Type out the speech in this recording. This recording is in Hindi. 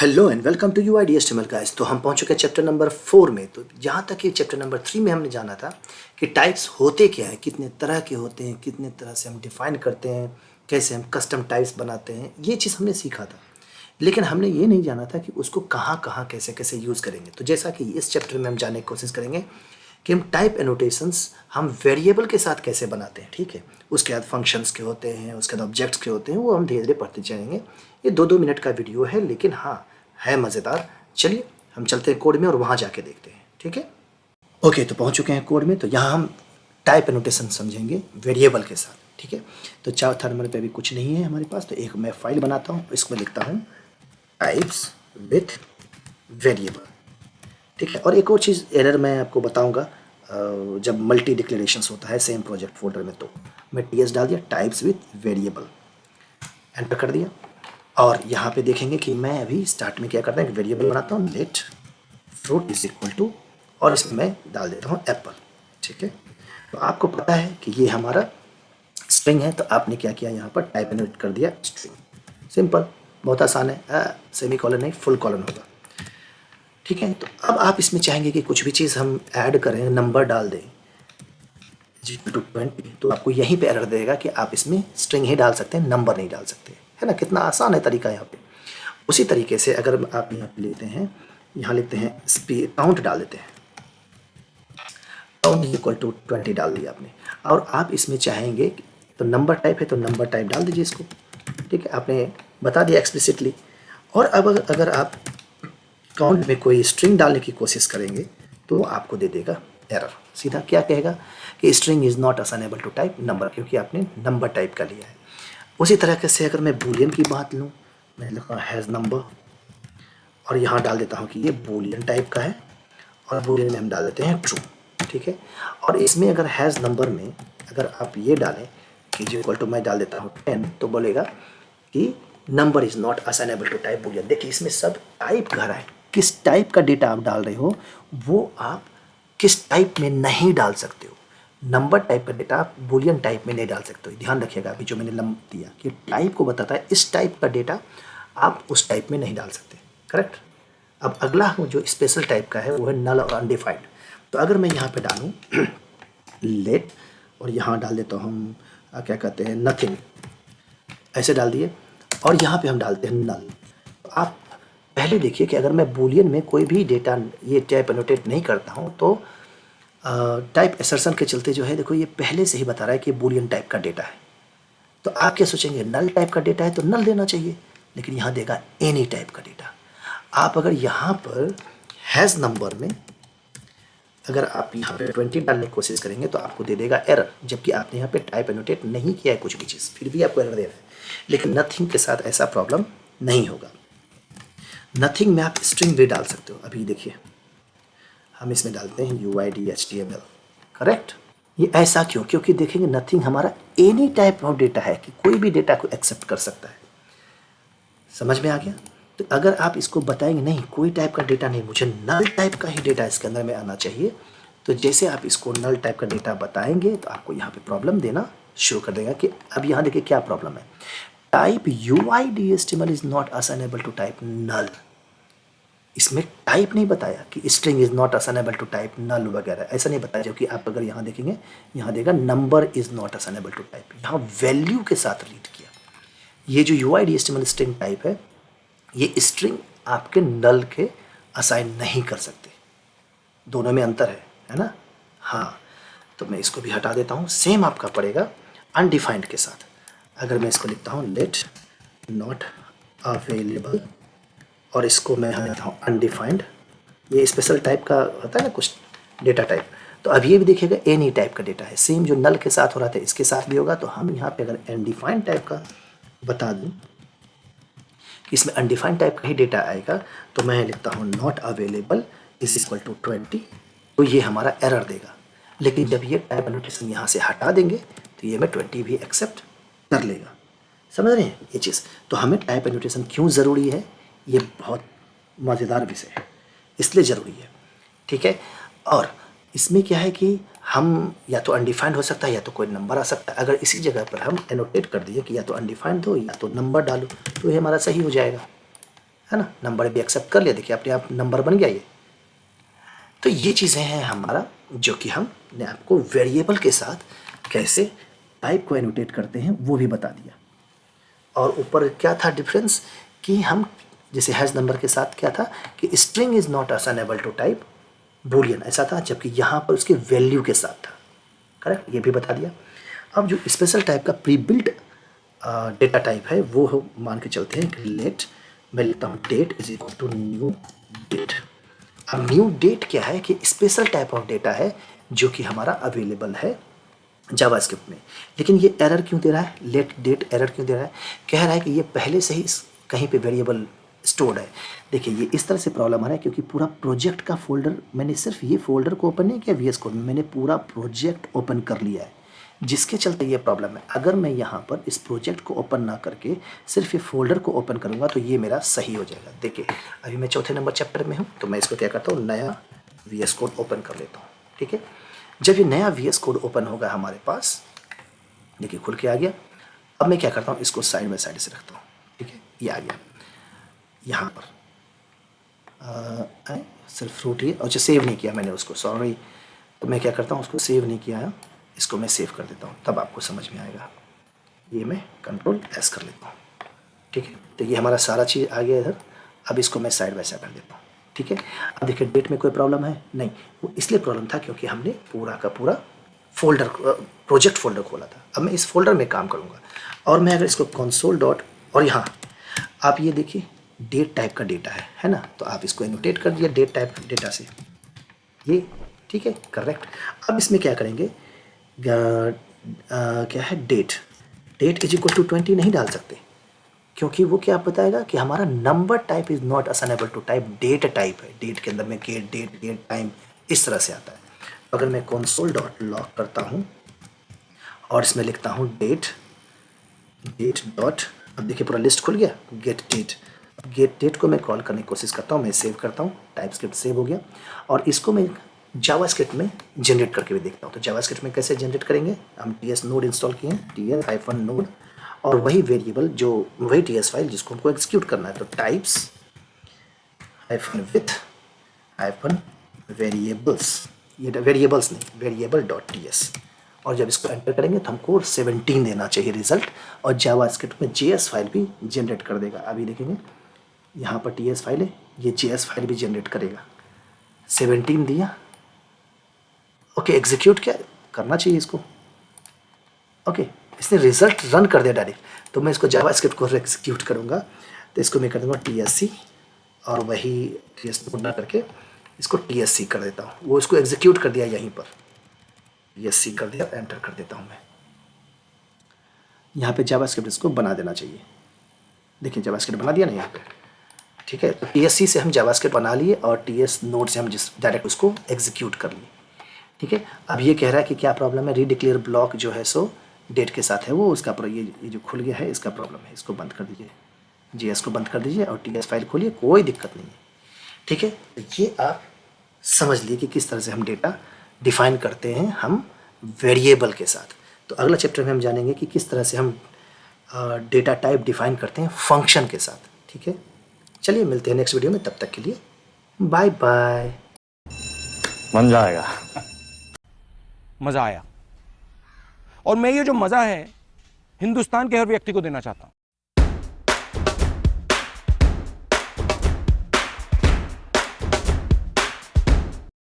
Hello and welcome to UIDHTML guys. तो हम पहुंच चुके हैं चैप्टर नंबर 4 में। तो यहाँ तक कि चैप्टर नंबर 3 में हमने जाना था कि टाइप्स होते क्या है, कितने तरह के होते हैं, कितने तरह से हम डिफाइन करते हैं, कैसे हम कस्टम टाइप्स बनाते हैं, ये चीज़ हमने सीखा था। लेकिन हमने ये नहीं जाना था कि उसको कहाँ कहाँ कैसे कैसे यूज़ करेंगे। तो जैसा कि इस चैप्टर में हम जानने की कोशिश करेंगे कि हम टाइप एनोटेशंस हम वेरिएबल के साथ कैसे बनाते हैं, ठीक है। उसके बाद फंक्शंस के होते हैं, उसके बाद ऑब्जेक्ट्स के होते हैं, वो हम धीरे धीरे पढ़ते जाएंगे। ये 2-2 मिनट का वीडियो है, लेकिन हाँ है मज़ेदार। चलिए हम चलते हैं कोड में और वहाँ जाके देखते हैं, ठीक है। ओके, तो पहुँच चुके हैं कोड में। तो यहाँ हम टाइप एनोटेशन समझेंगे वेरिएबल के साथ, ठीक है। तो चौथा नंबर पे अभी कुछ नहीं है हमारे पास, तो एक मैं फाइल बनाता हूँ, इसमें लिखता हूँ टाइप्स विथ वेरिएबल, ठीक है। और एक और चीज़ एरर मैं आपको बताऊंगा जब मल्टी डिक्लेरेशंस होता है सेम प्रोजेक्ट फोल्डर में, तो मैं TS डाल दिया टाइप्स विथ वेरिएबल, एंटर कर दिया। और यहाँ पे देखेंगे कि मैं अभी स्टार्ट में क्या करता हूँ, एक वेरिएबल बनाता हूँ let fruit is equal to, और इसमें मैं डाल देता हूँ एप्पल, ठीक है। तो आपको पता है कि ये हमारा स्ट्रिंग है, तो आपने क्या किया, यहाँ पर टाइप एनोट कर दिया स्ट्रिंग। सिंपल, बहुत आसान है, सेमी कॉलन नहीं फुल कॉलन होगा, ठीक है। तो अब आप इसमें चाहेंगे कि कुछ भी चीज़ हम ऐड करें, नंबर डाल दें टू 20, तो आपको यहीं पे एरर देगा कि आप इसमें स्ट्रिंग ही डाल सकते हैं, नंबर नहीं डाल सकते, है ना। कितना आसान है तरीका यहाँ पे। उसी तरीके से अगर आप यहाँ पे लेते हैं, यहाँ लिखते हैं काउंट डाल देते हैं, काउंट इक्वल टू 20 डाल दिया आपने। और आप इसमें चाहेंगे तो नंबर टाइप है तो नंबर टाइप डाल दीजिए इसको, ठीक है, आपने बता दिया एक्सप्लिसिटली। और अब अगर आप काउंट में कोई स्ट्रिंग डालने की कोशिश करेंगे तो आपको दे देगा एरर। सीधा क्या कहेगा कि string is not assignable to type number, क्योंकि आपने नंबर टाइप का लिया है। उसी तरह से अगर मैं बूलियन की बात लूँ, मैं लिखा हैज़ नंबर और यहाँ डाल देता हूँ कि ये बूलियन टाइप का है, और बूलियन में हम डाल देते हैं ट्रू, ठीक है। और इसमें अगर हैज़ नंबर में अगर आप ये डालें कि जो इक्वल टू मैं डाल देता हूँ 10, तो बोलेगा कि number is not assignable to type boolean. देखिए इसमें सब टाइप घर है, किस टाइप का डेटा आप डाल रहे हो वो आप किस टाइप में नहीं डाल सकते हो। नंबर टाइप का डेटा आप बूलियन टाइप में नहीं डाल सकते हो। ध्यान रखिएगा, अभी जो मैंने दिया कि टाइप को बताता है, इस टाइप का डेटा आप उस टाइप में नहीं डाल सकते, करेक्ट। अब अगला जो स्पेशल टाइप का है वो है नल और अनडिफाइंड। तो अगर मैं यहाँ पे डालूँ लेट और यहाँ डाल देता हूँ क्या कहते हैं नथिंग, ऐसे डाल दिए, और यहाँ पे हम डालते हैं नल। तो आप पहले देखिए कि अगर मैं बूलियन में कोई भी डेटा ये टाइप एनोटेट नहीं करता हूँ तो टाइप असर्शन के चलते जो है, देखो ये पहले से ही बता रहा है कि बूलियन टाइप का डेटा है। तो आप क्या सोचेंगे, नल टाइप का डेटा है तो नल देना चाहिए, लेकिन यहाँ देगा एनी टाइप का डेटा। आप अगर यहाँ पर हैज़ नंबर में अगर आप यहाँ पे 20 डालने की कोशिश करेंगे तो आपको दे देगा एरर, जबकि आपने यहाँ पे टाइप एनोटेट नहीं किया है कुछ भी चीज़, फिर भी आपको एरर दे रहा है। लेकिन नथिंग के साथ ऐसा प्रॉब्लम नहीं होगा। नथिंग में आप स्ट्रिंग भी डाल सकते हो। अभी देखिए हम इसमें डालते हैं UIDHTML, करेक्ट। ये ऐसा क्यों, क्योंकि देखेंगे नथिंग हमारा एनी टाइप ऑफ डेटा है कि कोई भी डेटा को एक्सेप्ट कर सकता है। समझ में आ गया। तो अगर आप इसको बताएंगे नहीं कोई टाइप का डेटा नहीं, मुझे नल टाइप का ही डेटा इसके अंदर में आना चाहिए, तो जैसे आप इसको नल टाइप का डेटा बताएंगे तो आपको यहाँ पे प्रॉब्लम देना शुरू कर देगा। कि अब यहाँ देखिए क्या प्रॉब्लम है, type UIDHTML is not assignable to type null. इसमें टाइप नहीं बताया कि string is not assignable to type null वगैरह, ऐसा नहीं बताया। जो कि आप अगर यहाँ देखेंगे यहाँ देगा number is not assignable to type, यहाँ वैल्यू के साथ रीड किया। ये जो UIDHTML स्ट्रिंग टाइप है, ये स्ट्रिंग आपके नल के असाइन नहीं कर सकते। दोनों में अंतर है ना। हाँ, तो मैं इसको भी हटा देता हूँ। सेम आपका पड़ेगा अनडिफाइंड के साथ। अगर मैं इसको लिखता हूँ लेट नॉट अवेलेबल और इसको मैं यहाँ लिखता हूँ अनडिफाइंड, ये स्पेशल टाइप का होता है ना कुछ डेटा टाइप। तो अब ये भी देखिएगा एनी टाइप का डेटा है, सेम जो नल के साथ हो रहा था इसके साथ भी होगा। तो हम यहाँ पे अगर अनडिफाइंड टाइप का बता दूँ कि इसमें अनडिफाइंड टाइप का ही डेटा आएगा, तो मैं लिखता हूँ not available is equal to 20, तो ये हमारा एरर देगा। लेकिन जब ये टाइप एनोटेशन यहाँ से हटा देंगे तो ये मैं 20 भी एक्सेप्ट कर लेगा। समझ रहे हैं ये चीज़। तो हमें टाइप एनोटेशन क्यों ज़रूरी है, ये बहुत मज़ेदार विषय है, इसलिए ज़रूरी है, ठीक है। और इसमें क्या है कि हम या तो अनडिफाइंड हो सकता है या तो कोई नंबर आ सकता है। अगर इसी जगह पर हम एनोटेट कर दिए कि या तो अनडिफाइंड दो या तो नंबर डालो, तो ये हमारा सही हो जाएगा, है ना, नंबर भी एक्सेप्ट कर लिया, देखिए अपने आप नंबर बन गया ये। तो ये चीज़ें हैं हमारा, जो कि हमने आपको वेरिएबल के साथ कैसे टाइप को एनोटेट करते हैं वो भी बता दिया। और ऊपर क्या था डिफरेंस, कि हम जैसे हैश नंबर के साथ क्या था कि string is not assignable to type boolean ऐसा था, जबकि यहाँ पर उसके वैल्यू के साथ था। करेक्ट, ये भी बता दिया। अब जो स्पेशल टाइप का प्री बिल्ट डेटा टाइप है वो मान के चलते हैं कि लेट, मैं लिखता हूँ date is equal to new date. अब न्यू डेट क्या है कि स्पेशल टाइप ऑफ डेटा है जो कि हमारा अवेलेबल है जावास्क्रिप्ट में। लेकिन ये एरर क्यों दे रहा है, लेट डेट एरर क्यों दे रहा है, कह रहा है कि ये पहले से ही कहीं पे वेरिएबल स्टोर्ड है। देखिए ये इस तरह से प्रॉब्लम आ रहा है क्योंकि पूरा प्रोजेक्ट का फोल्डर, मैंने सिर्फ ये फोल्डर को ओपन नहीं किया वीएस कोड में, मैंने पूरा प्रोजेक्ट ओपन कर लिया है, जिसके चलते ये प्रॉब्लम है। अगर मैं यहाँ पर इस प्रोजेक्ट को ओपन ना करके सिर्फ ये फोल्डर को ओपन करूँगा तो ये मेरा सही हो जाएगा। देखिए अभी मैं चौथे नंबर चैप्टर में हूँ, तो मैं इसको क्या करता हूँ, नया वीएस कोड ओपन कर लेता हूँ। ठीक है, जब ये नया वीएस कोड ओपन होगा हमारे पास, देखिए खुल के आ गया। अब मैं क्या करता हूँ, इसको साइड बाय साइड से रखता हूँ। ठीक है, ये आ गया यहाँ पर सिर्फ फ्रूट ही, अच्छा सेव नहीं किया मैंने उसको, सॉरी। तो मैं क्या करता हूँ, उसको सेव नहीं किया है, इसको मैं सेव कर देता हूँ, तब आपको समझ में आएगा। ये मैं कंट्रोल एस कर लेता हूँ। ठीक है, तो ये हमारा सारा चीज़ आ गया इधर। अब इसको मैं साइड बाय साइड कर देता हूँ। ठीक है, अब देखिए डेट में कोई प्रॉब्लम है नहीं, वो इसलिए प्रॉब्लम था क्योंकि हमने पूरा का पूरा फोल्डर प्रोजेक्ट फोल्डर खोला था। अब मैं इस फोल्डर में काम करूँगा, और मैं अगर इसको कंसोल डॉट, और यहाँ आप ये देखिए डेट टाइप का डेटा है ना, तो आप इसको एनोटेट कर दिया डेट टाइप डेटा से, ये ठीक है करेक्ट। अब इसमें क्या करेंगे, क्या है date, date is equal to 20 नहीं डाल सकते, क्योंकि वो क्या बताएगा कि हमारा number type is not assignable to type, date type है, डेट के अंदर में डेट टाइम इस तरह से आता है। अगर मैं कंसोल डॉट लॉग करता हूँ और इसमें लिखता हूँ डेट डॉट, अब देखिए पूरा लिस्ट खुल गया, गेट डेट को मैं कॉल करने की कोशिश करता हूँ, मैं सेव करता हूँ, टाइपस्क्रिप्ट सेव हो गया। और इसको मैं जावास्क्रिप्ट में जनरेट करके भी देखता हूँ। तो जावास्क्रिप्ट में कैसे जनरेट करेंगे, हम टीएस नोड इंस्टॉल किए हैं, ts-node, और वही वेरिएबल जो वही टीएस फाइल जिसको हमको एग्जीक्यूट करना है, तो टाइप्स -with -वेरिएबल्स, ये वेरिएबल्स नहीं, वेरिएबल डॉट टीएस। और जब इसको एंटर करेंगे तो हमको 17 देना चाहिए रिजल्ट, और जावास्क्रिप्ट में जेएस फाइल भी जनरेट कर देगा। अभी देखेंगे यहाँ पर टीएस फाइल है, ये जेएस फाइल भी जनरेट करेगा। 17 दिया, ओके एग्जीक्यूट क्या करना चाहिए इसको, ओके इसने रिजल्ट रन कर दिया डायरेक्ट। तो मैं इसको जावास्क्रिप्ट को एग्जीक्यूट करूँगा, तो इसको मैं कर दूँगा टीएससी, और वही टीएस नोड ना करके इसको टीएससी कर देता हूँ, वो इसको एग्जीक्यूट कर दिया यहीं पर, टीएससी कर दिया, एंटर कर देता हूँ मैं। यहाँ पे जावास्क्रिप्ट इसको बना देना चाहिए, देखिए जावास्क्रिप्ट बना दिया ना यहाँ पे। ठीक है, तो टीएससी से हम जावास्क्रिप्ट बना लिए और टीएस नोड से हम डायरेक्ट उसको एग्जीक्यूट कर लिए। ठीक है, अब ये कह रहा है कि क्या प्रॉब्लम है, रीडिक्लेयर ब्लॉक जो है सो डेट के साथ है, वो उसका ये जो खुल गया है इसका प्रॉब्लम है, इसको बंद कर दीजिए, जीएस को बंद कर दीजिए और टीएस फाइल खोलिए, कोई दिक्कत नहीं है। ठीक है, तो ये आप समझ लिए कि किस तरह से हम डेटा डिफाइन करते हैं हम वेरिएबल के साथ। तो अगला चैप्टर में हम जानेंगे कि किस तरह से हम डेटा टाइप डिफाइन करते हैं फंक्शन के साथ। ठीक है, चलिए मिलते हैं नेक्स्ट वीडियो में, तब तक के लिए बाय बाय। मजा आएगा। मजा आया, और मैं ये जो मजा है हिंदुस्तान के हर व्यक्ति को देना चाहता हूं।